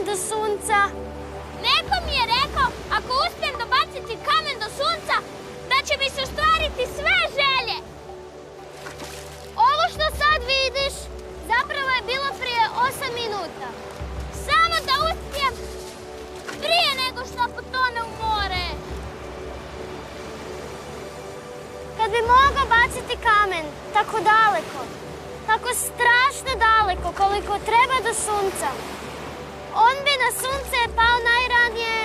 do sunca? Neko mi je rekao, ako uspijem dobaciti kamen do sunca, da će mi se ostvariti sve želje. Ovo što sad vidiš, zapravo je bilo prije 8 minuta. Samo da uspijem prije nego što potone u more. Kad bi mogao baciti kamen tako daleko, tako strašno daleko koliko treba do sunca, on bi na sunce pao najranije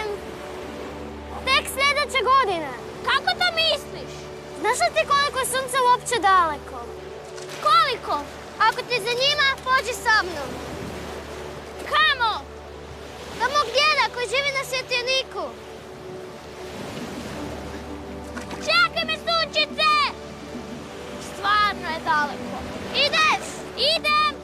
tek sljedeće godine. Kako to misliš? Znaš li ti koliko je sunce uopće daleko? Koliko? Ako ti zanima, pođi sa mnom. Kamo? Do mog djeda koji živi na svjetioniku. Čekaj me, sunčice! Stvarno je daleko. Ideš? Idem!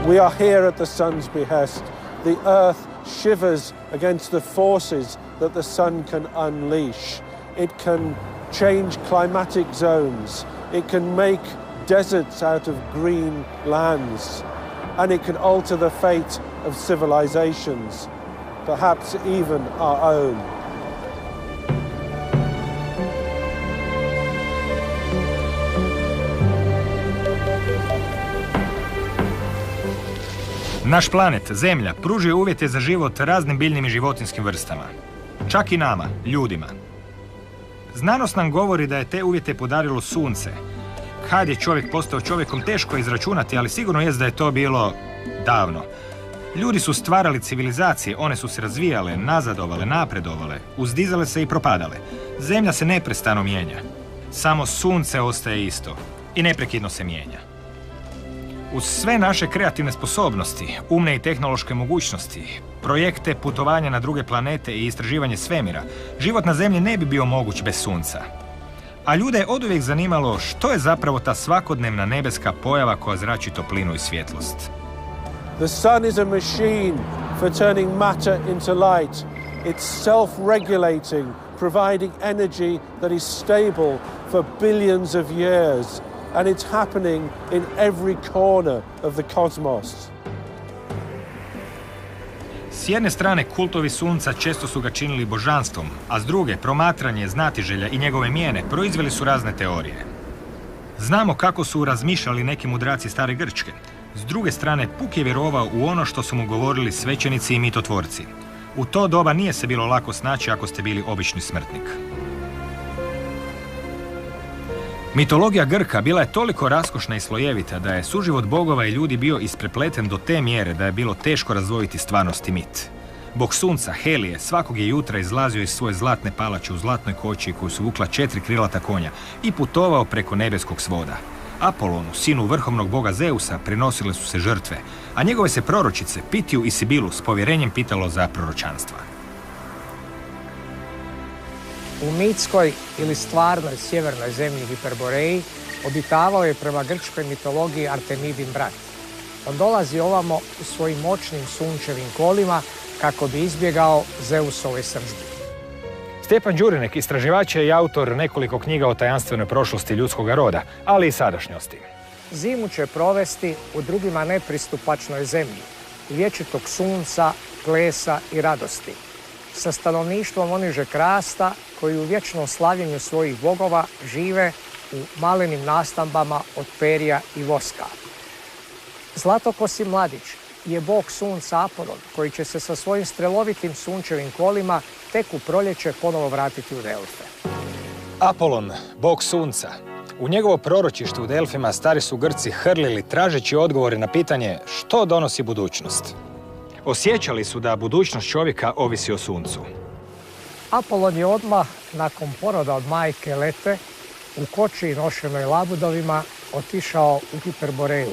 We are here at the sun's behest. The earth shivers against the forces that the sun can unleash. It can change climatic zones. It can make deserts out of green lands. And it can alter the fate of civilizations, perhaps even our own. Naš planet, Zemlja, pružuje uvjete za život raznim biljnim i životinjskim vrstama. Čak i nama, ljudima. Znanost nam govori da je te uvjete podarilo sunce. Kad je čovjek postao čovjekom, teško je izračunati, ali sigurno jest da je to bilo davno. Ljudi su stvarali civilizacije, one su se razvijale, nazadovale, napredovale, uzdizale se i propadale. Zemlja se neprestano mijenja. Samo sunce ostaje isto i neprekidno se mijenja. Uz sve naše kreativne sposobnosti, umne i tehnološke mogućnosti, projekte, putovanja na druge planete i istraživanje svemira, život na Zemlji ne bi bio moguć bez sunca. A ljude je oduvijek zanimalo što je zapravo ta svakodnevna nebeska pojava koja zrači toplinu i svjetlost. The sun is a machine for turning matter into light. It's self-regulating, providing energy that is stable for billions of years. And it's happening in every corner of the cosmos. S jedne strane, kultovi sunca često su ga činili božanstvom, a s druge, promatranje znatiželja i njegove mijene proizveli su razne teorije. Znamo kako su razmišljali neki mudraci stare Grčke. S druge strane, Puk je vjerovao u ono što su mu govorili svećenici i mitotvorci. U to doba nije se bilo lako snaći ako ste bili obični smrtnik. Mitologija Grka bila je toliko raskošna i slojevita da je suživot bogova i ljudi bio isprepleten do te mjere da je bilo teško razdvojiti stvarnost i mit. Bog sunca, Helije, svakog je jutra izlazio iz svoje zlatne palače u zlatnoj koči koju su vukla 4 krilata konja i putovao preko nebeskog svoda. Apolonu, sinu vrhovnog boga Zeusa, prinosile su se žrtve, a njegove se proročice, Pitiju i Sibilu, s povjerenjem pitalo za proročanstva. U mitskoj ili stvarnoj sjevernoj zemlji Hiperboreji obitavao je prema grčkoj mitologiji Artemidin brat. On dolazi ovamo u svojim moćnim sunčevim kolima kako bi izbjegao Zeusove sržbi. Stjepan Đurinek, istraživač je i autor nekoliko knjiga o tajanstvenoj prošlosti ljudskog roda, ali i sadašnjosti. Zimu će provesti u drugima nepristupačnoj zemlji, vječitog sunca, plesa i radosti, sa stanovništvom oniže krasta koji u vječnom slavljenju svojih bogova žive u malenim nastambama od perja i voska. Zlatokosi mladić je bog sunca Apolon, koji će se sa svojim strelovitim sunčevim kolima tek u proljeće ponovo vratiti u Delfe. Apolon, bog sunca. U njegovo proročište u Delfima stari su Grci hrlili tražeći odgovore na pitanje što donosi budućnost. Osjećali su da budućnost čovjeka ovisi o suncu. Apolon je odmah nakon poroda od majke Lete u koči nošenoj labudovima otišao u Hiperboreju,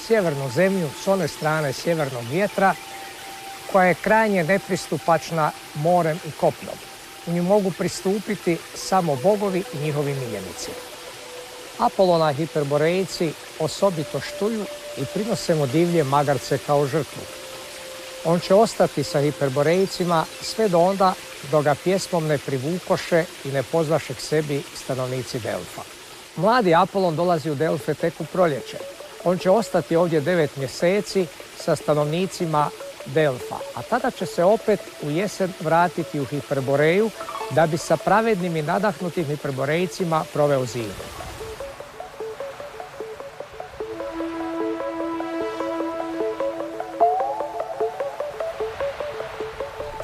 sjevernu zemlju s one strane sjevernog vjetra, koja je krajnje nepristupačna morem i kopnom. U nju mogu pristupiti samo bogovi i njihovi miljenici. Apolona Hiperborejci osobito štuju i prinose mu divlje magarce kao žrtvu. On će ostati sa Hiperborejcima sve do onda dok ga pjesmom ne privukoše i ne pozvaše k sebi stanovnici Delfa. Mladi Apolon dolazi u Delfe tek u proljeće. On će ostati ovdje 9 mjeseci sa stanovnicima Delfa, a tada će se opet u jesen vratiti u Hiperboreju da bi sa pravednim i nadahnutim Hiperborejcima proveo zimu.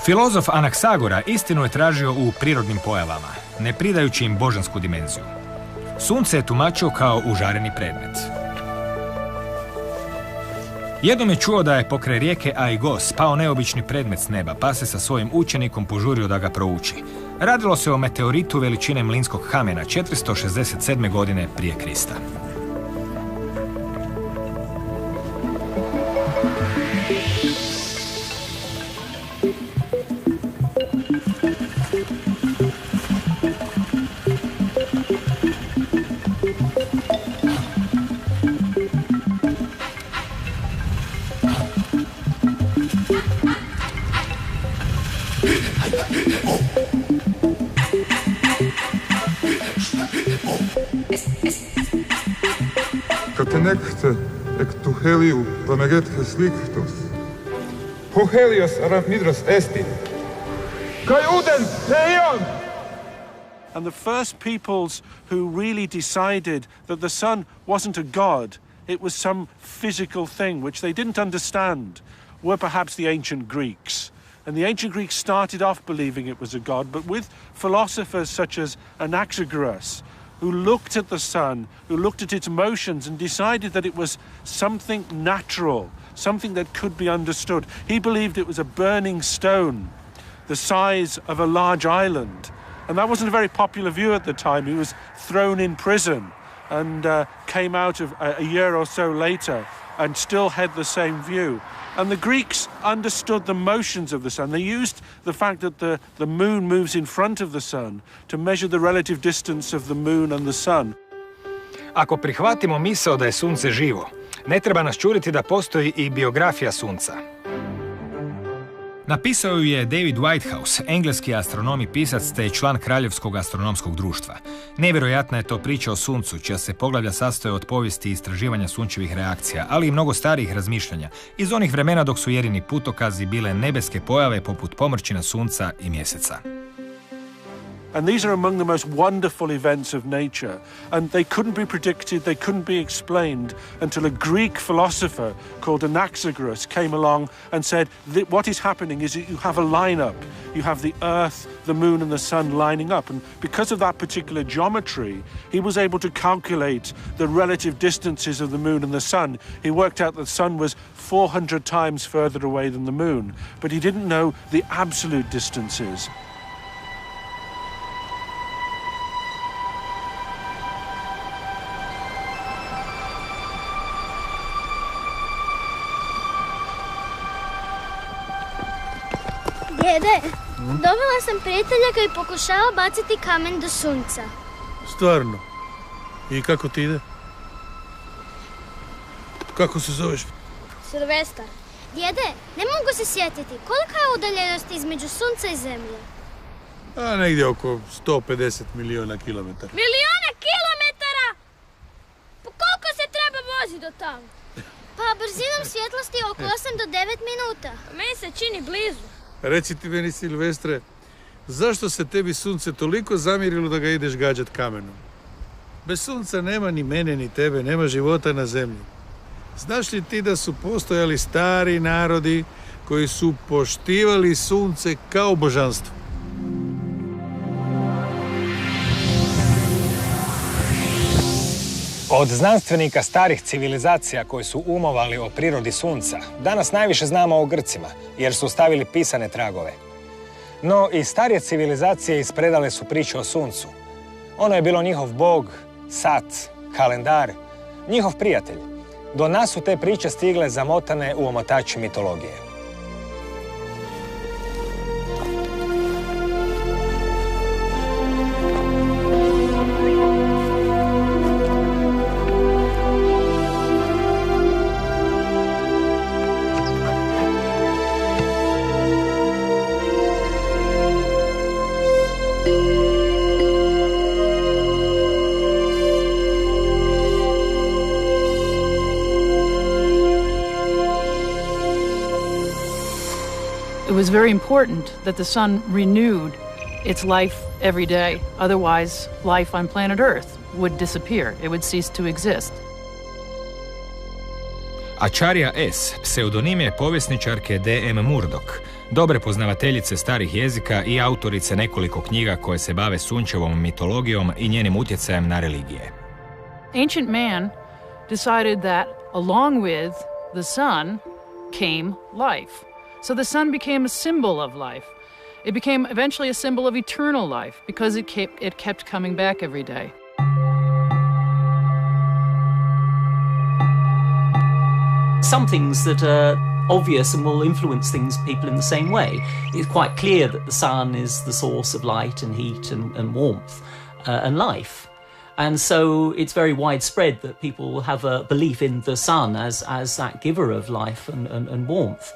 Filozof Anaksagora istinu je tražio u prirodnim pojavama, ne pridajući im božansku dimenziju. Sunce je tumačio kao užareni predmet. Jednom je čuo da je pokraj rijeke Aigos pao neobični predmet s neba, pa se sa svojim učenikom požurio da ga prouči. Radilo se o meteoritu veličine mlinskog kamena 467. godine prije Krista. Nekte ek tu heliu planegethes lictus. Ho helios aramidros esti. Kai uden heion! And the first peoples who really decided that the sun wasn't a god, it was some physical thing which they didn't understand, were perhaps the ancient Greeks. And the ancient Greeks started off believing it was a god, but with philosophers such as Anaxagoras, who looked at the sun, who looked at its motions and decided that it was something natural, something that could be understood. He believed it was a burning stone, the size of a large island. And that wasn't a very popular view at the time. He was thrown in prison and came out of a year or so later and still had the same view. And the Greeks understood the motions of the sun. They used the fact that the moon moves in front of the sun to measure the relative distance of the moon and the sun. Ako prihvatimo misao da je sunce živo, ne treba nas čuditi da postoji i biografija sunca. Napisao ju je David Whitehouse, engleski astronom i pisac te član Kraljevskog astronomskog društva. Nevjerojatna je to priča o suncu, čija se poglavlja sastoje od povijesti i istraživanja sunčevih reakcija, ali i mnogo starijih razmišljanja, iz onih vremena dok su jedini putokazi bile nebeske pojave poput pomrčina sunca i mjeseca. And these are among the most wonderful events of nature. And they couldn't be predicted, they couldn't be explained until a Greek philosopher called Anaxagoras came along and said, what is happening is that you have a lineup. You have the earth, the moon and the sun lining up. And because of that particular geometry, he was able to calculate the relative distances of the moon and the sun. He worked out that the sun was 400 times further away than the moon, but he didn't know the absolute distances. Djede, dobila sam prijatelja koji pokušava baciti kamen do sunca. Stvarno? I kako ti ide? Kako se zoveš? Silvestar. Djede, ne mogu se sjetiti, kolika je udaljenost između sunca i zemlje? Negdje oko 150 milijuna kilometara. Milijuna kilometara? Pa koliko se treba voziti do tamo? Pa brzinom svjetlosti oko 8 do 9 minuta. Meni se čini blizu. Reci ti meni, Silvestre, zašto se tebi sunce toliko zamjerilo da ga ideš gađat kamenom? Bez sunca nema ni mene ni tebe, nema života na zemlji. Znaš li ti da su postojali stari narodi koji su poštivali sunce kao božanstvo? Od znanstvenika starih civilizacija koji su umovali o prirodi sunca, danas najviše znamo o Grcima, jer su ostavili pisane tragove. No i starije civilizacije ispredale su priče o suncu. Ono je bilo njihov bog, sat, kalendar, njihov prijatelj. Do nas su te priče stigle zamotane u omotač mitologije. It was very important that the sun renewed its life every day. Otherwise, life on planet Earth would disappear. It would cease to exist. Acharya S. pseudonim je povjesničarke D.M. Murdoch, dobre poznavateljice starih jezika i autorice nekoliko knjiga koje se bave sunčevom mitologijom i njenim utjecajem na religije. Ancient man decided that along with the sun came life. So the sun became a symbol of life. It became eventually a symbol of eternal life because it kept coming back every day. Some things that are obvious and will influence people in the same way. It's quite clear that the sun is the source of light and heat and warmth and life. And so it's very widespread that people have a belief in the sun as that giver of life and warmth.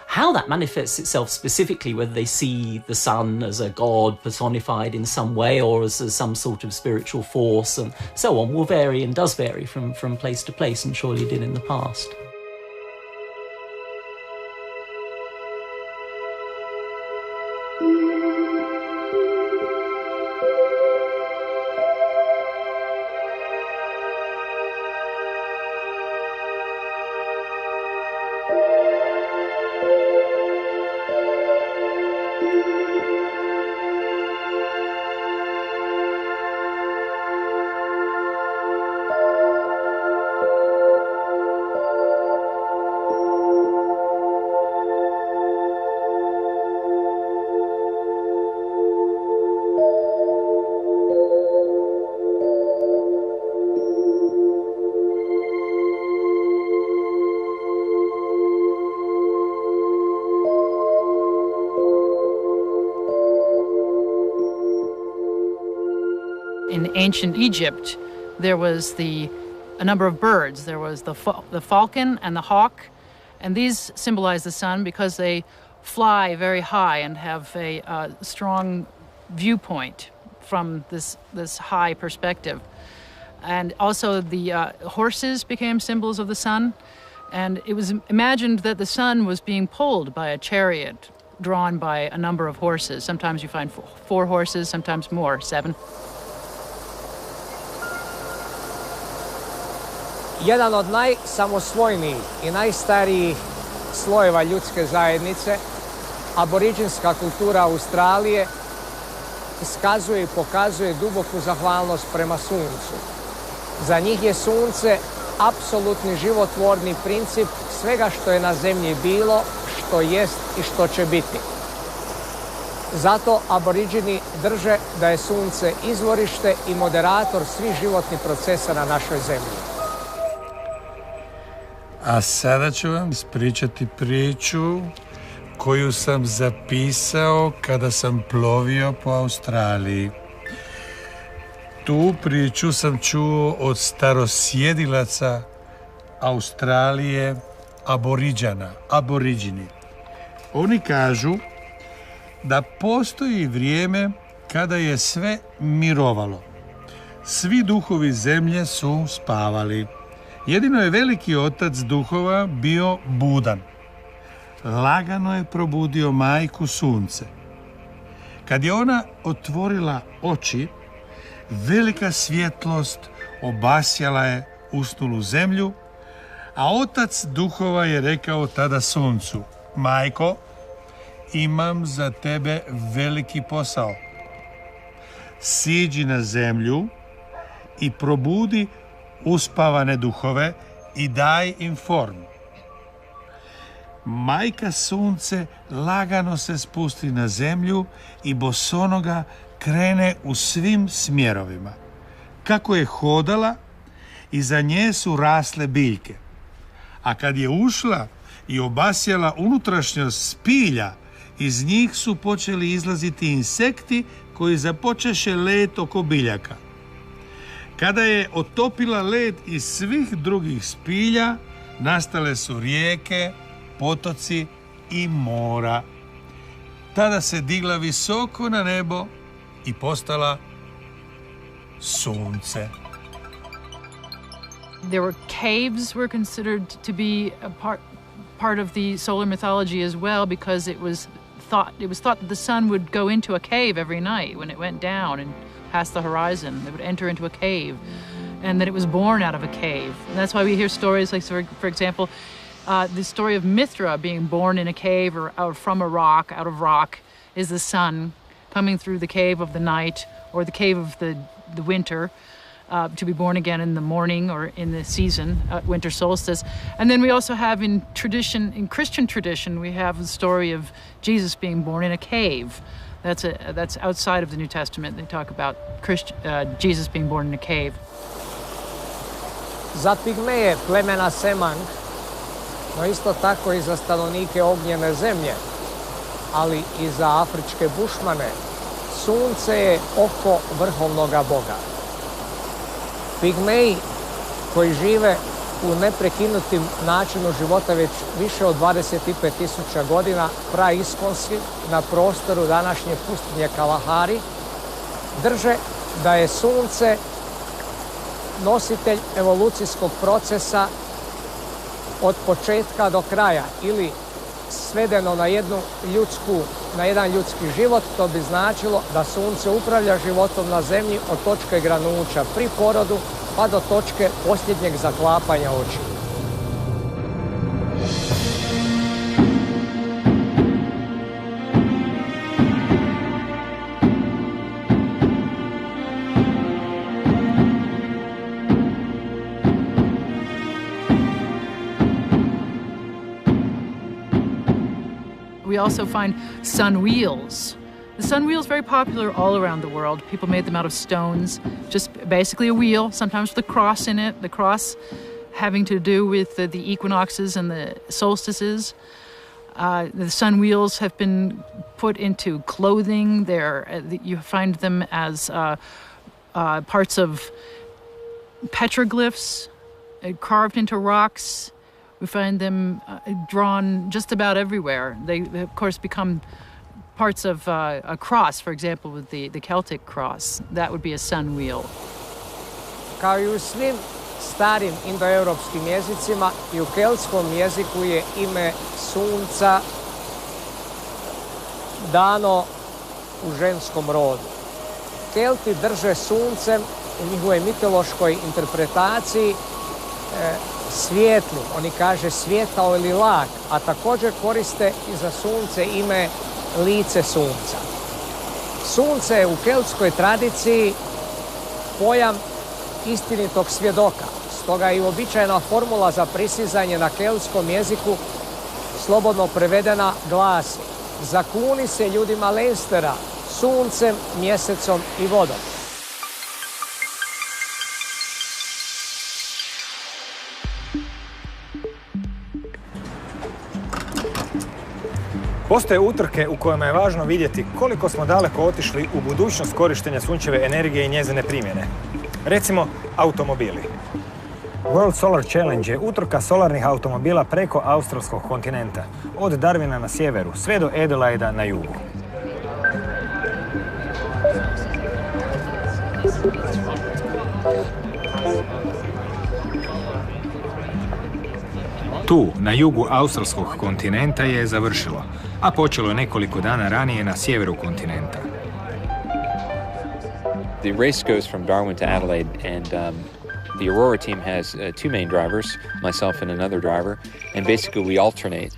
How that manifests itself specifically, whether they see the sun as a god personified in some way or as some sort of spiritual force and so on, will vary and does vary from place to place and surely did in the past. In ancient Egypt, there was a number of birds. There was the falcon and the hawk, and these symbolize the sun because they fly very high and have a strong viewpoint from this high perspective. And also the horses became symbols of the sun, and it was imagined that the sun was being pulled by a chariot drawn by a number of horses. Sometimes you find 4 horses, sometimes more, 7. Jedan od najsamosvojnijih i najstarijih slojeva ljudske zajednice, aboriđinska kultura Australije, iskazuje i pokazuje duboku zahvalnost prema suncu. Za njih je sunce apsolutni životvorni princip svega što je na zemlji bilo, što jest i što će biti. Zato aboriđini drže da je sunce izvorište i moderator svih životnih procesa na našoj zemlji. A sada ću vam ispričati priču koju sam zapisao kada sam plovio po Australiji. Tu priču sam čuo od starosjedilaca Australije, aboriđini. Oni kažu da postoji vrijeme kada je sve mirovalo. Svi duhovi zemlje su spavali. Jedino je veliki otac duhova bio budan. Lagano je probudio majku sunce. Kad je ona otvorila oči, velika svjetlost obasjala je usnulu zemlju, a otac duhova je rekao tada suncu: majko, imam za tebe veliki posao. Siđi na zemlju i probudi uspavane duhove i daj im formu. Majka sunce lagano se spusti na zemlju i bosonoga krene u svim smjerovima. Kako je hodala, iza nje su rasle biljke. A kad je ušla i obasjala unutrašnjost spilja, iz njih su počeli izlaziti insekti koji započeše let oko biljaka. Kada je otopila led iz svih drugih spilja, nastale su rijeke, potoci i mora. Tada se digla visoko na nebo i postala sunce. There were caves were considered to be a part of the solar mythology as well, because it was thought that the sun would go into a cave every night when it went down and past the horizon. It would enter into a cave, and that it was born out of a cave. And that's why we hear stories like, for example, the story of Mithra being born in a cave or out of rock, is the sun coming through the cave of the night or the cave of the winter, to be born again in the morning or in the season, winter solstice. And then we also have in Christian tradition, we have the story of Jesus being born in a cave. That's outside of the New Testament. They talk about Jesus being born in a cave. Za pigmeje plemena Semang, no isto tako i za stanovnike ognjene zemlje, ali i za afričke bušmane, sunce je oko vrhovnoga boga. Pigmeji koji žive u neprekinutim načinu života već više od 25.000 godina praiskonski na prostoru današnje pustinje Kalahari, drže da je sunce nositelj evolucijskog procesa od početka do kraja, ili svedeno na jedan ljudski život, to bi značilo da sunce upravlja životom na zemlji od točke granuća pri porodu pa do točke posljednjeg zaklapanja očiju. We also find sun wheels. The sun wheel is very popular all around the world. People made them out of stones, just basically a wheel, sometimes with a cross in it, the cross having to do with the equinoxes and the solstices. The sun wheels have been put into clothing. You find them as parts of petroglyphs carved into rocks. We find them drawn just about everywhere. They, of course, become parts of a cross, for example, with the Celtic cross. That would be a sun wheel. Kao i u svim starim indoeuropskim jezicima, i u keltskom jeziku je ime sunca dano u ženskom rodu. Kelti drže suncem u njihovoj mitološkoj interpretaciji svijetlim, oni kaže svijetao ili lag, a također koriste i za sunce ime lice sunca. Sunce je u keltskoj tradiciji pojam istinitog svjedoka, stoga i uobičajena formula za prisizanje na keltskom jeziku slobodno prevedena glasi: zakuni se ljudima Leinstera suncem, mjesecom i vodom. Postoje utrke u kojima je važno vidjeti koliko smo daleko otišli u budućnost korištenja sunčeve energije i njezine primjene. Recimo, automobili. World Solar Challenge je utrka solarnih automobila preko australskog kontinenta, od Darwina na sjeveru sve do Adelaida na jugu. Tu, na jugu australskog kontinenta je završilo, a počelo je nekoliko dana ranije na sjeveru kontinenta. The race goes from Darwin to Adelaide, and the Aurora team has two main drivers, myself and another driver, and basically we alternate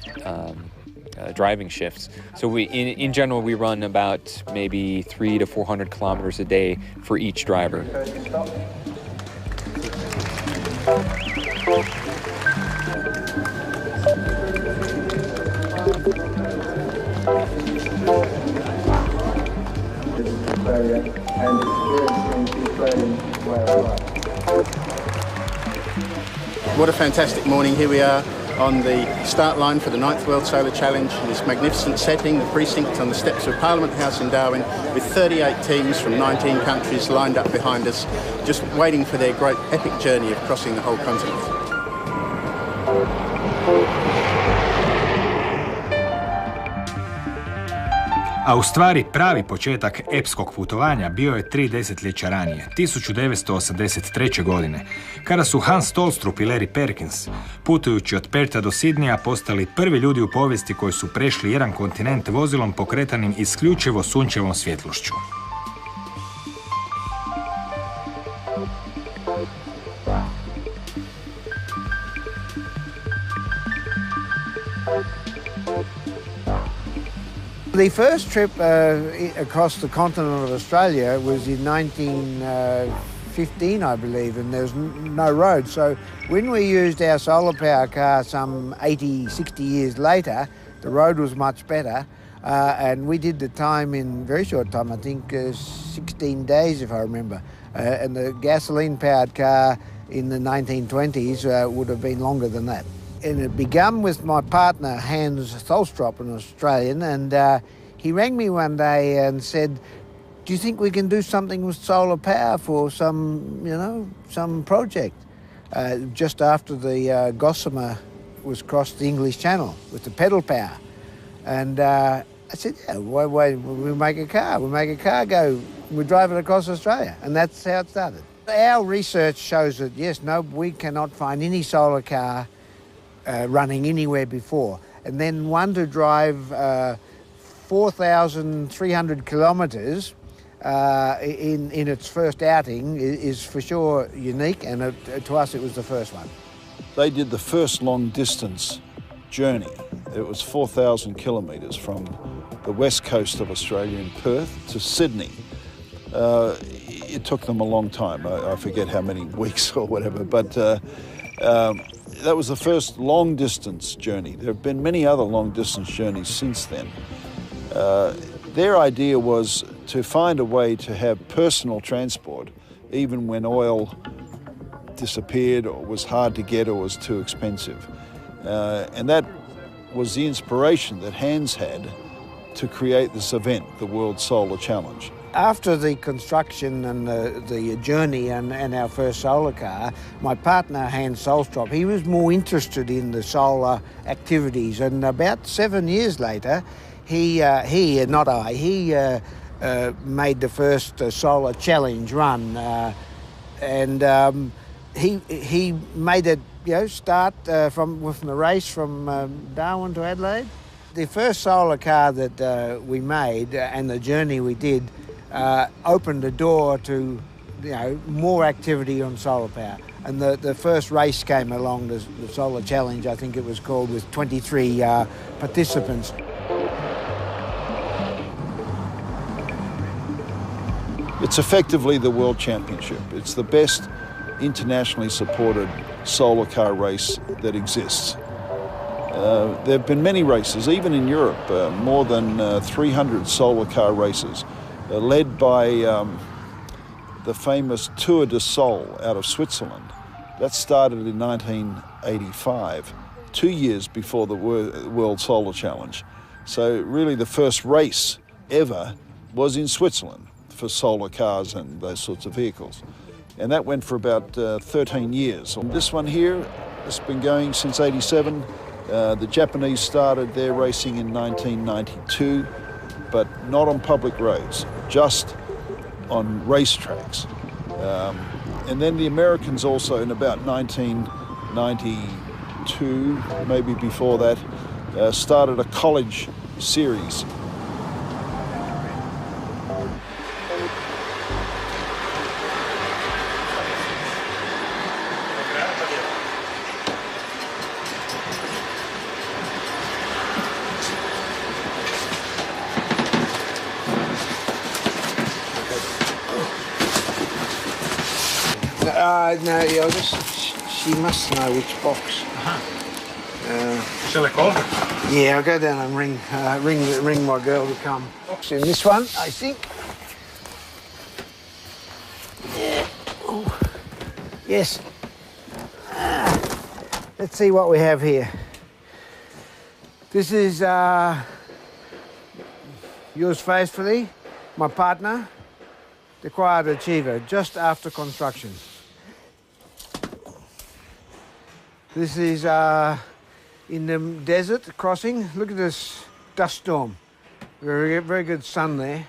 driving shifts. So in general, we run about maybe 300 to 400 kilometers a day for each driver. What a fantastic morning. Here we are on the start line for the 9th World Solar Challenge in this magnificent setting, the precinct on the steps of Parliament House in Darwin, with 38 teams from 19 countries lined up behind us, just waiting for their great epic journey of crossing the whole continent. A u stvari pravi početak epskog putovanja bio je 3 desetljeća ranije, 1983. godine, kada su Hans Tolstrup i Larry Perkins, putujući od Pertha do Sidneya, postali prvi ljudi u povijesti koji su prešli jedan kontinent vozilom pokretanim isključivo sunčevom svjetlošću. The first trip across the continent of Australia was in 1915, I believe, and there was no road. So when we used our solar power car some 80, 60 years later, the road was much better. And we did the time in very short time, I think 16 days, if I remember. And the gasoline-powered car in the 1920s would have been longer than that. And it began with my partner, Hans Tholstrup, an Australian, and he rang me one day and said, do you think we can do something with solar power for some project? Just after the Gossamer was crossed the English Channel with the pedal power. And I said, yeah, why we'll make a car. We'll make a car go, we drive it across Australia. And that's how it started. Our research shows that, yes, no, we cannot find any solar car running anywhere before. And then one to drive 4,300 kilometres in its first outing is for sure unique, and to us it was the first one. They did the first long distance journey. It was 4,000 kilometres from the west coast of Australia in Perth to Sydney. It took them a long time. I forget how many weeks or whatever, but that was the first long-distance journey. There have been many other long-distance journeys since then. Their idea was to find a way to have personal transport, even when oil disappeared or was hard to get or was too expensive. And that was the inspiration that Hans had to create this event, the World Solar Challenge. After the construction and the journey and our first solar car, my partner, Hans Tholstrup, he was more interested in the solar activities. And about 7 years later, he made the first solar challenge run. He made it, start from the race from Darwin to Adelaide. The first solar car that we made and the journey we did opened the door to more activity on solar power. And the first race came along, the Solar Challenge, I think it was called, with 23 participants. It's effectively the World Championship. It's the best internationally supported solar car race that exists. There have been many races, even in Europe, more than 300 solar car races, led by the famous Tour de Sol out of Switzerland. That started in 1985, 2 years before the World Solar Challenge. So really the first race ever was in Switzerland for solar cars and those sorts of vehicles. And that went for about 13 years. And this one here has been going since 87. The Japanese started their racing in 1992, but not on public roads, just on racetracks. And then the Americans also, in about 1992, maybe before that, started a college series. No, I'll just She must know which box. Shall I call her? Yeah, I'll go down and ring my girl to come. Box in this one, I think. Yeah. Oh. Yes. Let's see what we have here. This is yours faithfully, my partner, the quiet achiever, just after construction. This is in the desert crossing. Look at this dust storm. Very, very good sun there.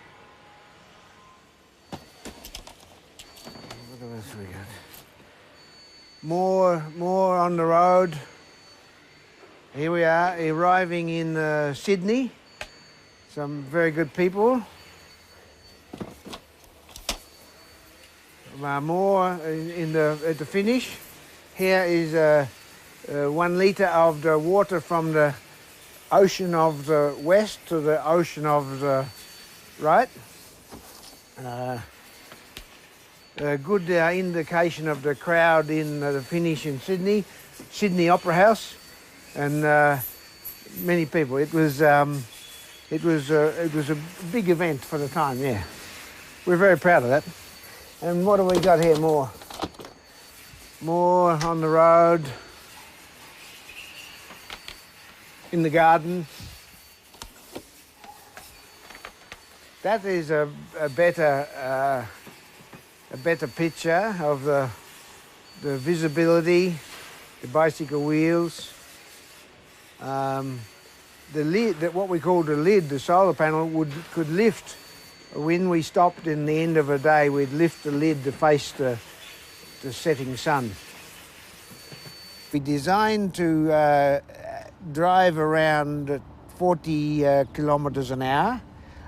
What else we got? More on the road. Here we are, arriving in Sydney. Some very good people. More at the finish. Here is 1 litre of the water from the ocean of the west to the ocean of the right. A good indication of the crowd in the finish in Sydney Opera House, and many people. It was a big event for the time. Yeah, we're very proud of that. And what have we got here? More on the road, in the garden. That is a better picture of the visibility, the bicycle wheels. The lid, what we call the lid, the solar panel, could lift. When we stopped in the end of a day, we'd lift the lid to face the setting sun. We designed to drive around 40 kilometres an hour,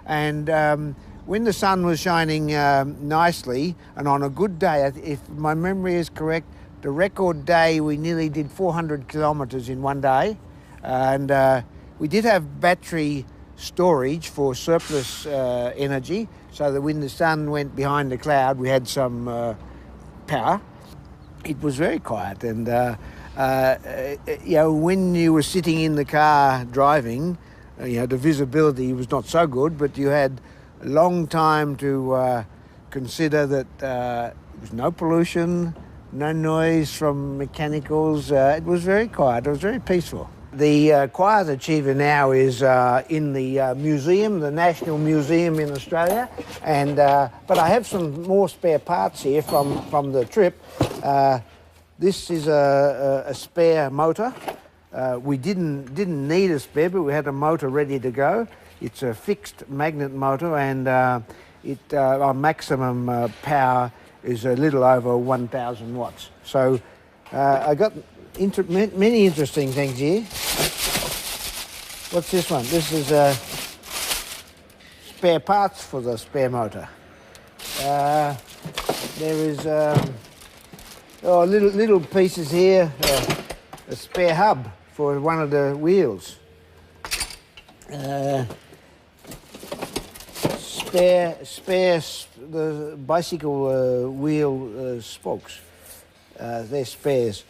and when the sun was shining nicely, and on a good day, if my memory is correct, the record day we nearly did 400 kilometres in one day, and we did have battery storage for surplus energy, so that when the sun went behind the cloud, we had some power. It was very quiet, and when you were sitting in the car driving, the visibility was not so good, but you had a long time to consider that there was no pollution, no noise from mechanicals. It was very quiet. It was very peaceful. The Quiet Achiever now is in the museum, the National Museum in Australia, and but I have some more spare parts here from the trip. This is a spare motor. We didn't need a spare, but we had a motor ready to go. It's a fixed magnet motor, and our maximum power is a little over 1,000 watts. So I got many interesting things here. What's this one? This is spare parts for the motor. There is little pieces here, a spare hub for one of the wheels. The bicycle wheel spokes. They're spares.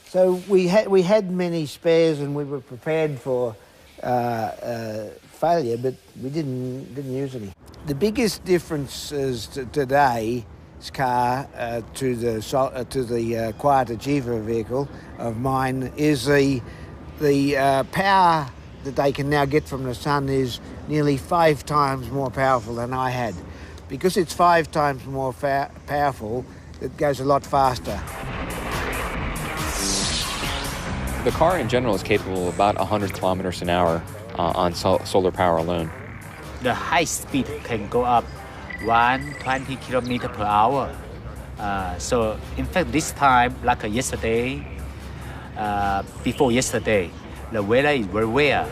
So we had many spares, and we were prepared for failure, but we didn't use any. The biggest difference is today's car to the Quiet Achiever vehicle of mine is the power that they can now get from the sun is nearly 5 times more powerful than I had. Because it's 5 times more powerful, it goes a lot faster. The car in general is capable of about 100 kilometers an hour on solar power alone. The high speed can go up 120 kilometers per hour. So in fact, this time, like yesterday, before yesterday, the weather is very well.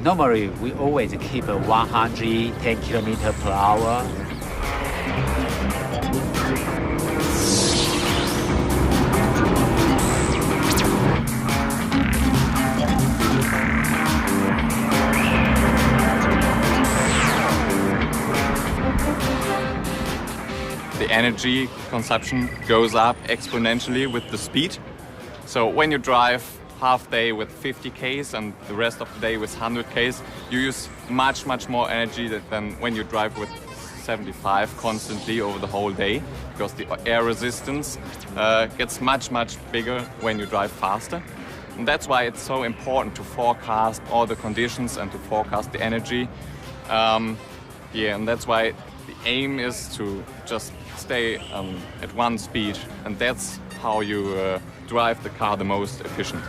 Normally, we always keep 110 kilometers per hour. The energy consumption goes up exponentially with the speed. So when you drive half day with 50 Ks and the rest of the day with 100 Ks, you use much more energy than when you drive with 75 constantly over the whole day, because the air resistance gets much bigger when you drive faster. And that's why it's so important to forecast all the conditions and to forecast the energy. And that's why the aim is to just stay at one speed, and that's how you drive the car the most efficient.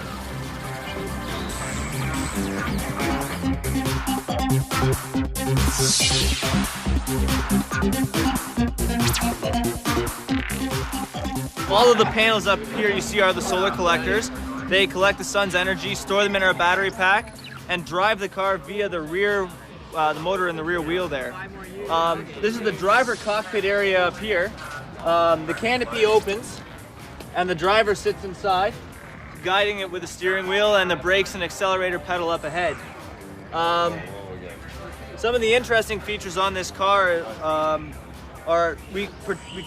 All of the panels up here you see are the solar collectors. They collect the sun's energy, store them in our battery pack, and drive the car via the rear, the motor in the rear wheel there. This is the driver cockpit area up here. The canopy opens, and the driver sits inside, guiding it with the steering wheel and the brakes and accelerator pedal up ahead. Some of the interesting features on this car are we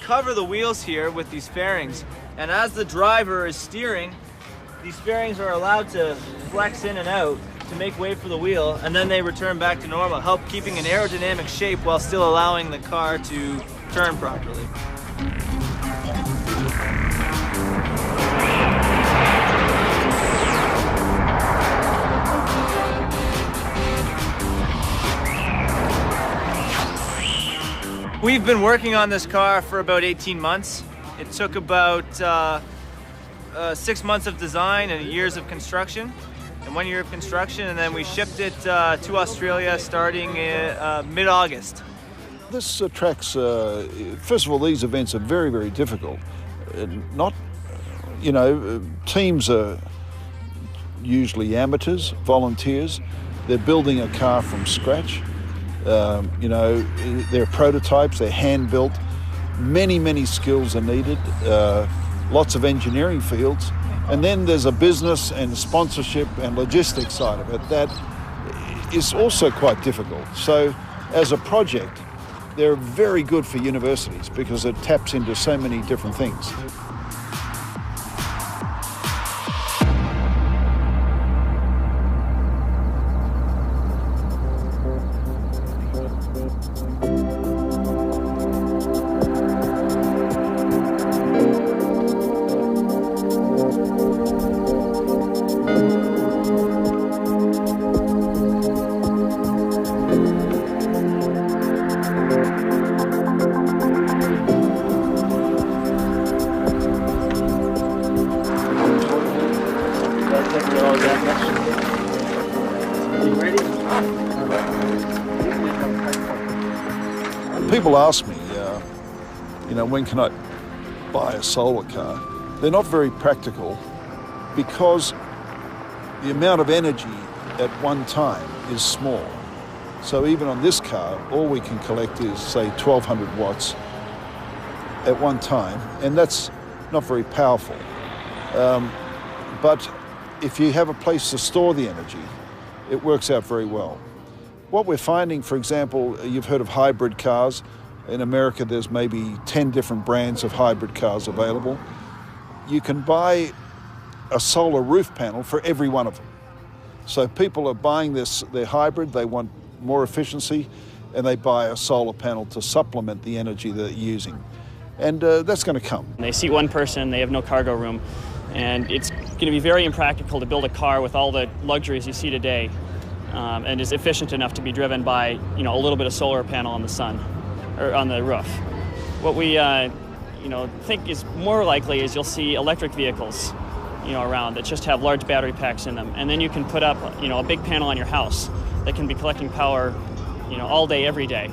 cover the wheels here with these fairings, and as the driver is steering, these fairings are allowed to flex in and out to make way for the wheel, and then they return back to normal, help keeping an aerodynamic shape while still allowing the car to turn properly. We've been working on this car for about 18 months. It took about 6 months of design and years of construction, and 1 year of construction, and then we shipped it to Australia starting mid-August. This attracts, first of all, these events are very difficult. Teams are usually amateurs, volunteers. They're building a car from scratch. They're prototypes, they're hand-built. Many skills are needed, lots of engineering fields. And then there's a business and sponsorship and logistics side of it that is also quite difficult. So as a project, they're very good for universities because it taps into so many different things. People ask me, when can I buy a solar car? They're not very practical because the amount of energy at one time is small. So even on this car, all we can collect is, say, 1,200 watts at one time, and that's not very powerful. But if you have a place to store the energy, it works out very well. What we're finding, for example, you've heard of hybrid cars. In America, there's maybe 10 different brands of hybrid cars available. You can buy a solar roof panel for every one of them. So people are buying their hybrid, they want more efficiency, and they buy a solar panel to supplement the energy they're using. And that's going to come. They seat one person, they have no cargo room, and it's going to be very impractical to build a car with all the luxuries you see today. And is efficient enough to be driven by, a little bit of solar panel on the sun or on the roof. What we, think is more likely is you'll see electric vehicles, around that just have large battery packs in them, and then you can put up, a big panel on your house that can be collecting power, all day, every day,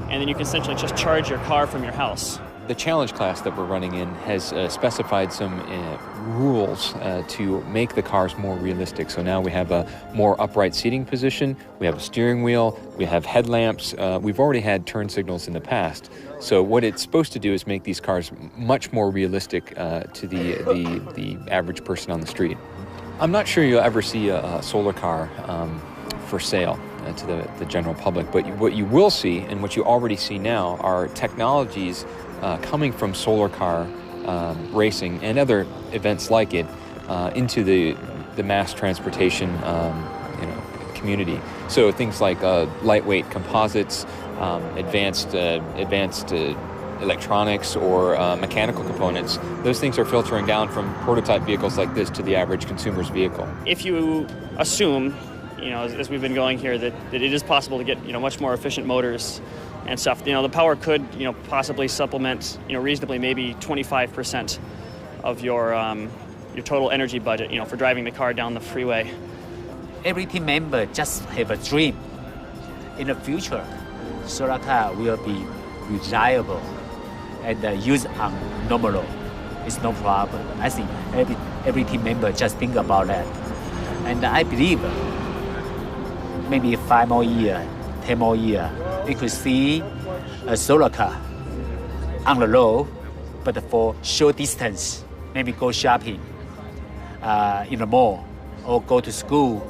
and then you can essentially just charge your car from your house. The challenge class that we're running in has specified some rules to make the cars more realistic. So now we have a more upright seating position, we have a steering wheel, we have headlamps. We've already had turn signals in the past. So what it's supposed to do is make these cars much more realistic to the average person on the street. I'm not sure you'll ever see a solar car for sale to the general public, but what you will see, and what you already see now, are technologies coming from solar car racing and other events like it into the mass transportation community. So things like lightweight composites, advanced electronics or mechanical components, those things are filtering down from prototype vehicles like this to the average consumer's vehicle. If you assume, as we've been going here, that it is possible to get, much more efficient motors and stuff, the power could, possibly supplement, reasonably maybe 25% of your total energy budget, for driving the car down the freeway. Every team member just have a dream. In the future, solar car will be reliable and use on normal road. It's no problem. I think every team member just think about that. And I believe maybe 5 more years, 10 more years, we could see a solar car on the road, but for short distance, maybe go shopping in the mall or go to school.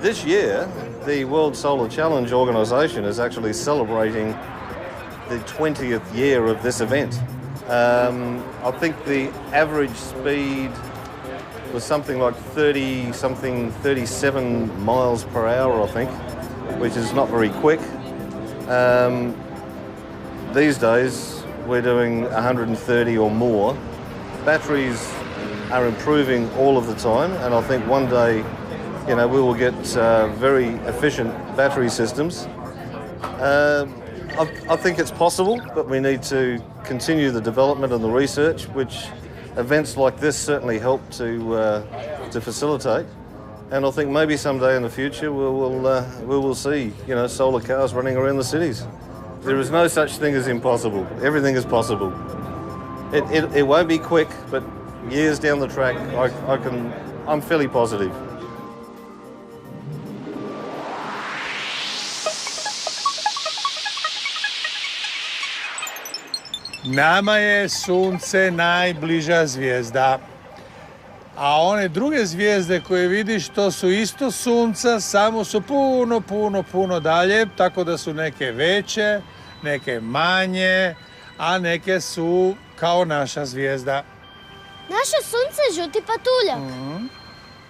This year, the World Solar Challenge organization is actually celebrating the 20th year of this event. I think the average speed was something like 37 miles per hour, I think, which is not very quick. These days, we're doing 130 or more. Batteries are improving all of the time, and I think one day, we will get very efficient battery systems. I think it's possible, but we need to continue the development and the research, which events like this certainly help to facilitate. And I think maybe someday in the future we will see, solar cars running around the cities. There is no such thing as impossible. Everything is possible. It won't be quick, but years down the track, I'm fairly positive. Nama je sunce najbliža zvijezda, a one druge zvijezde koje vidiš, to su isto sunca, samo su puno dalje, tako da su neke veće, neke manje, a neke su kao naša zvijezda. Naše sunce je žuti patuljak.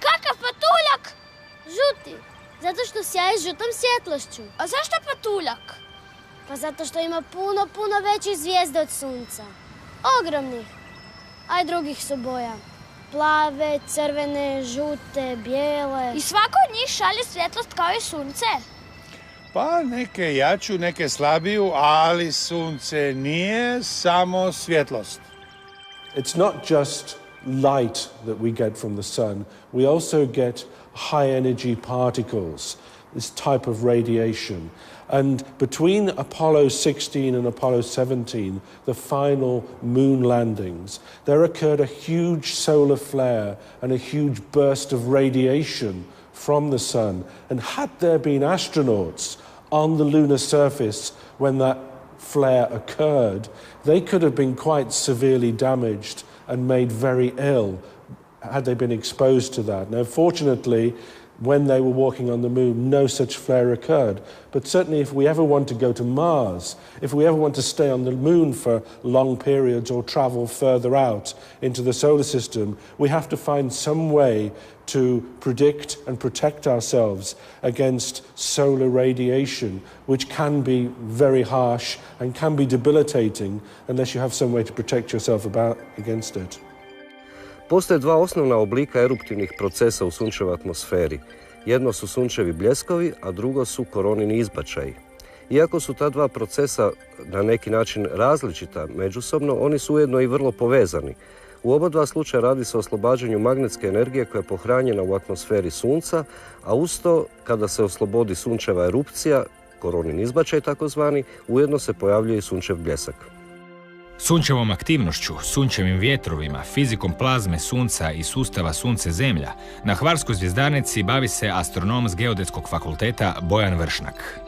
Kakav patuljak? Žuti, zato što sjaje žutom svjetlošću. A zašto patuljak? Pa zato što ima puno većih zvijezde od sunca. Ogromnih. A i drugih su boja. Plave, crvene, žute, bijele. I svako od njih šalje svjetlost kao i sunce? Pa neke jaču, neke slabiju, ali sunce nije samo svjetlost. It's not just light that we get from the sun. We also get high energy particles, this type of radiation. And between Apollo 16 and Apollo 17, the final moon landings, there occurred a huge solar flare and a huge burst of radiation from the sun. And had there been astronauts on the lunar surface when that flare occurred, they could have been quite severely damaged and made very ill had they been exposed to that. Now, fortunately, when they were walking on the moon, no such flare occurred. But certainly if we ever want to go to Mars, if we ever want to stay on the moon for long periods or travel further out into the solar system, we have to find some way to predict and protect ourselves against solar radiation, which can be very harsh and can be debilitating unless you have some way to protect yourself against it. Postoje dva osnovna oblika eruptivnih procesa u sunčevoj atmosferi. Jedno su sunčevi bljeskovi, a drugo su koronini izbačaji. Iako su ta dva procesa na neki način različita međusobno, oni su ujedno i vrlo povezani. U oba dva slučaja radi se o oslobađanju magnetske energije koja je pohranjena u atmosferi Sunca, a uz to, kada se oslobodi sunčeva erupcija, koronin izbačaj takozvani, ujedno se pojavljuje i sunčev bljesak. Sunčevom aktivnošću, sunčevim vjetrovima, fizikom plazme sunca i sustava sunce-zemlja na Hvarskoj zvjezdarnici bavi se astronom s Geodetskog fakulteta Bojan Vršnak.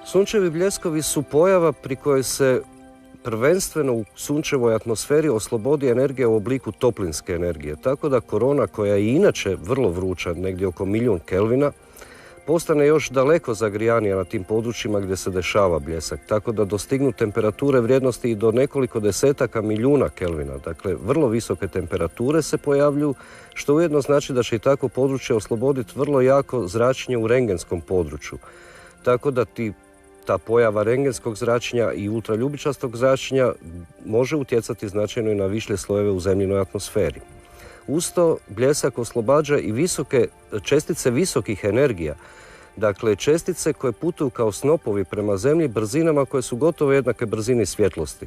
Sunčevi bljeskovi su pojava pri kojoj se prvenstveno u sunčevoj atmosferi oslobodi energija u obliku toplinske energije, tako da korona, koja je inače vrlo vruća, negdje oko 1.000.000 Kelvina, postane još daleko zagrijanija na tim područjima gdje se dešava bljesak, tako da dostignu temperature vrijednosti i do nekoliko desetaka milijuna kelvina. Dakle, vrlo visoke temperature se pojavljuju, što ujedno znači da će i takvo područje osloboditi vrlo jako zračenje u rengenskom području. Tako da ta pojava rengenskog zračenja i ultraljubičastog zračenja može utjecati značajno i na višlje slojeve u zemljinoj atmosferi. Uz to, bljesak oslobađa i čestice visokih energija, dakle čestice koje putuju kao snopovi prema zemlji brzinama koje su gotovo jednake brzini svjetlosti.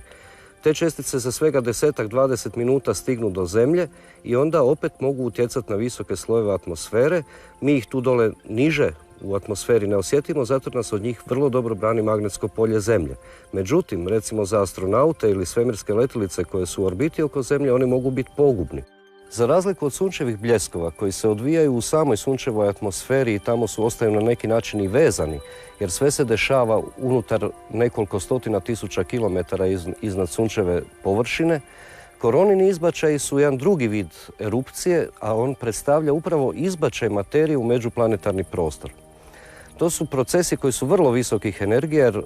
Te čestice za svega 10-20 minuta stignu do zemlje i onda opet mogu utjecati na visoke slojeve atmosfere. Mi ih tu dole niže u atmosferi ne osjetimo, zato nas od njih vrlo dobro brani magnetsko polje Zemlje. Međutim, recimo za astronaute ili svemirske letjelice koje su u orbiti oko Zemlje, oni mogu biti pogubni. Za razliku od sunčevih bljeskova koji se odvijaju u samoj sunčevoj atmosferi i tamo ostaju na neki način i vezani, jer sve se dešava unutar nekoliko stotina tisuća kilometara iznad sunčeve površine, koronini izbačaji su jedan drugi vid erupcije, a on predstavlja upravo izbačaj materije u međuplanetarni prostor. To su procesi koji su vrlo visokih energija, jer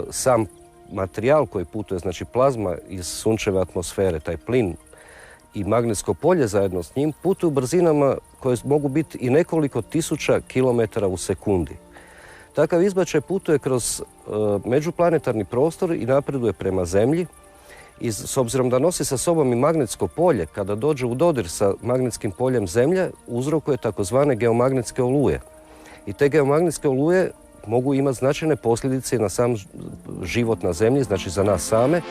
sam materijal koji putuje, znači plazma iz sunčeve atmosfere, taj plin i magnetsko polje zajedno s njim, putuju brzinama koje mogu biti i nekoliko tisuća kilometara u sekundi. Takav izbačaj putuje kroz međuplanetarni prostor i napreduje prema Zemlji. I s obzirom da nosi sa sobom i magnetsko polje, kada dođe u dodir sa magnetskim poljem Zemlje, uzrokuje takozvane geomagnetske oluje. I te geomagnetske oluje mogu imati značajne posljedice na sam život na Zemlji, znači za nas same.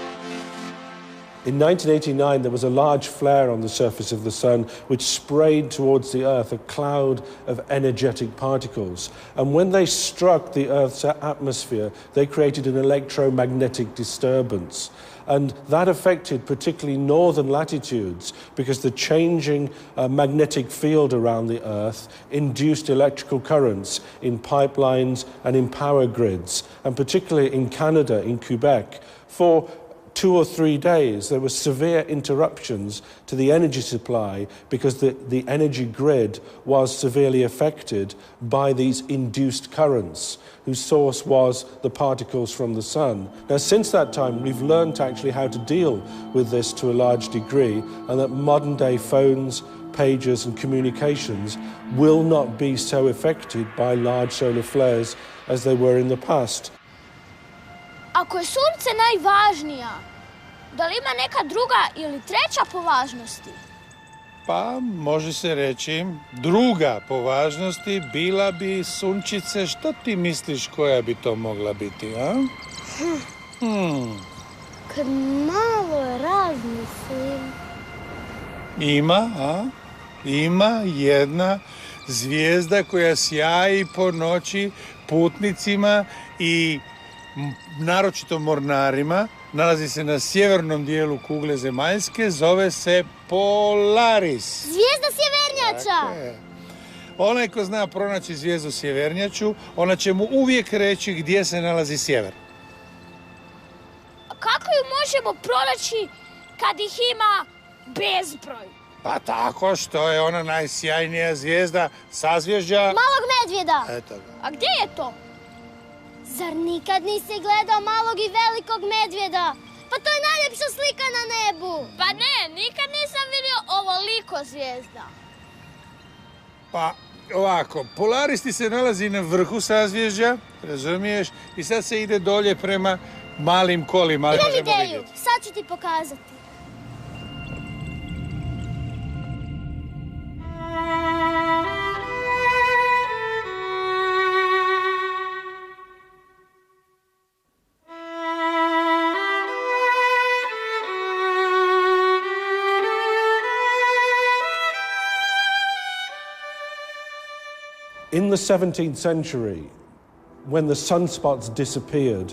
In 1989, there was a large flare on the surface of the sun which sprayed towards the Earth a cloud of energetic particles. And when they struck the Earth's atmosphere, they created an electromagnetic disturbance. And that affected particularly northern latitudes because the changing magnetic field around the Earth induced electrical currents in pipelines and in power grids, and particularly in Canada, in Quebec, for 2 or 3 days, there were severe interruptions to the energy supply because the energy grid was severely affected by these induced currents, whose source was the particles from the sun. Now, since that time, we've learned actually how to deal with this to a large degree, and that modern-day phones, pagers and communications will not be so affected by large solar flares as they were in the past. Ako je sunce najvažnija, da li ima neka druga ili treća po važnosti? Pa, može se reći, druga po važnosti bila bi sunčice. Što ti misliš koja bi to mogla biti, a? Kad malo razmislim... Ima jedna zvijezda koja sjaji po noći putnicima i naročito mornarima. Nalazi se na sjevernom dijelu kugle zemaljske, zove se Polaris. Zvijezda sjevernjača! Onaj ko zna pronaći zvijezdu sjevernjaču, ona će mu uvijek reći gdje se nalazi sjever. A kako ju možemo pronaći kad ih ima bezbroj? Pa tako što je ona najsjajnija zvijezda sazvježđa... Malog medvjeda! Eto ga. A gdje je to? Zar nikad nisi gledao malog i velikog medvjeda? Pa to je najljepša slika na nebu! Pa ne, nikad nisam vidio ovoliko zvijezda. Pa ovako, Polaris ti se nalazi na vrhu sazvježđa, razumiješ? I sad se ide dolje prema malim kolima. Imam ideju, sad ću ti pokazati. In the 17th century, when the sunspots disappeared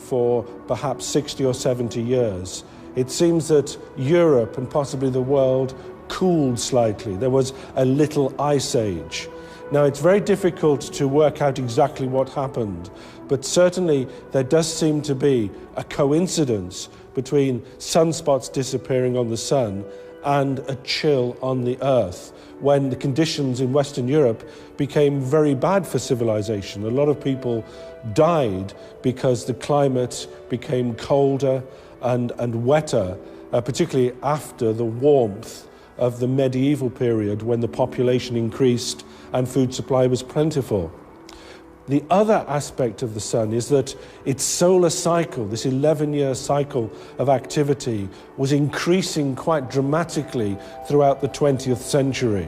for perhaps 60 or 70 years, it seems that Europe and possibly the world cooled slightly. There was a little ice age. Now, it's very difficult to work out exactly what happened, but certainly there does seem to be a coincidence between sunspots disappearing on the sun and a chill on the earth when the conditions in Western Europe became very bad for civilization. A lot of people died because the climate became colder and wetter, particularly after the warmth of the medieval period when the population increased and food supply was plentiful. The other aspect of the sun is that its solar cycle, this 11-year cycle of activity, was increasing quite dramatically throughout the 20th century.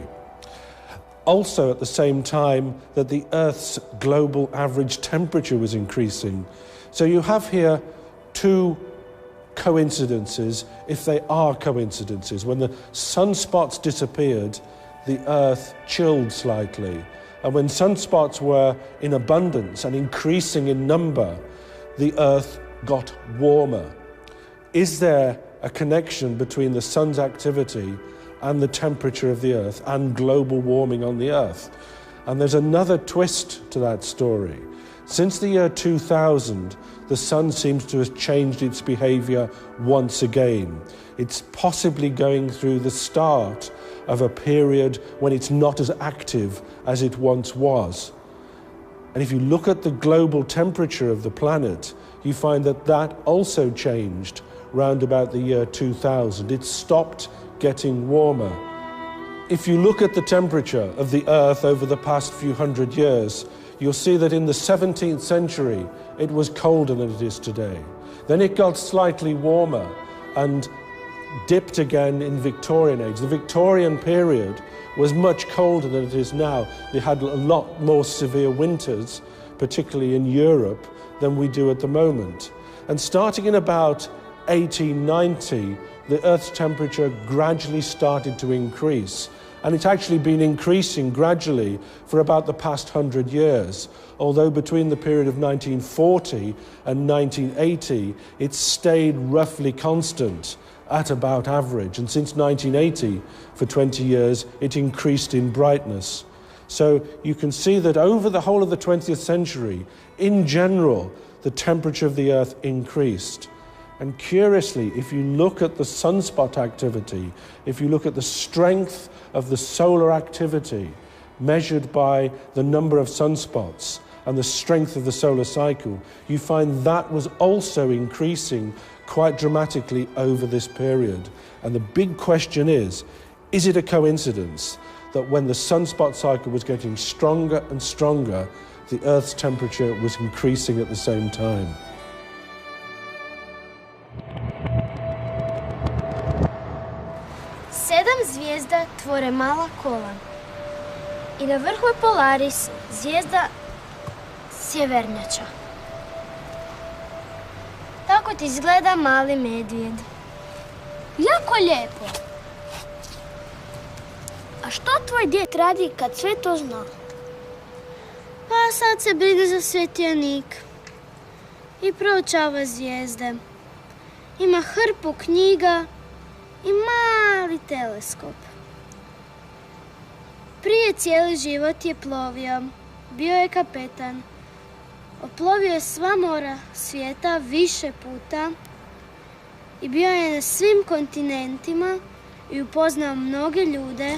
Also at the same time that the Earth's global average temperature was increasing. So you have here two coincidences, if they are coincidences. When the sunspots disappeared, the Earth chilled slightly. And when sunspots were in abundance and increasing in number, the Earth got warmer. Is there a connection between the sun's activity and the temperature of the Earth and global warming on the Earth? And there's another twist to that story. Since the year 2000, the sun seems to have changed its behavior once again. It's possibly going through the start of a period when it's not as active as it once was. And if you look at the global temperature of the planet, you find that that also changed round about the year 2000. It stopped getting warmer. If you look at the temperature of the Earth over the past few hundred years, you'll see that in the 17th century, it was colder than it is today. Then it got slightly warmer and dipped again in Victorian age. The Victorian period was much colder than it is now. They had a lot more severe winters, particularly in Europe, than we do at the moment. And starting in about 1890, the Earth's temperature gradually started to increase. And it's actually been increasing gradually for about the past 100 years. Although between the period of 1940 and 1980, it stayed roughly constant at about average. And since 1980, for 20 years, it increased in brightness. So you can see that over the whole of the 20th century, in general, the temperature of the Earth increased. And curiously, if you look at the sunspot activity, if you look at the strength of the solar activity measured by the number of sunspots and the strength of the solar cycle, you find that was also increasing quite dramatically over this period. And the big question is it a coincidence that when the sunspot cycle was getting stronger and stronger, the Earth's temperature was increasing at the same time? Sedam zvijezda tvore mala kola. I na vrhu je Polaris, zvijezda sjevernjača. Tako ti izgleda mali medvjed. Jako lijepo. A što tvoj djed radi kad sve to zna? Pa sad se brine za svjetionik i proučava zvijezde. Ima hrpu knjiga i mali teleskop. Prije cijeli život je plovio, bio je kapetan. Oplovio je sva mora svijeta više puta i bio je na svim kontinentima i upoznao mnoge ljude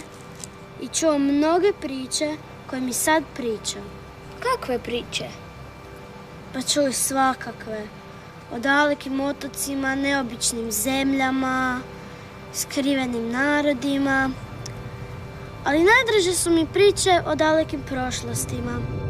i čuo mnoge priče koje mi sad pričam. Kakve priče? Pa čuj svakakve. O dalekim otocima, neobičnim zemljama, skrivenim narodima. Ali najdraže su mi priče o dalekim prošlostima.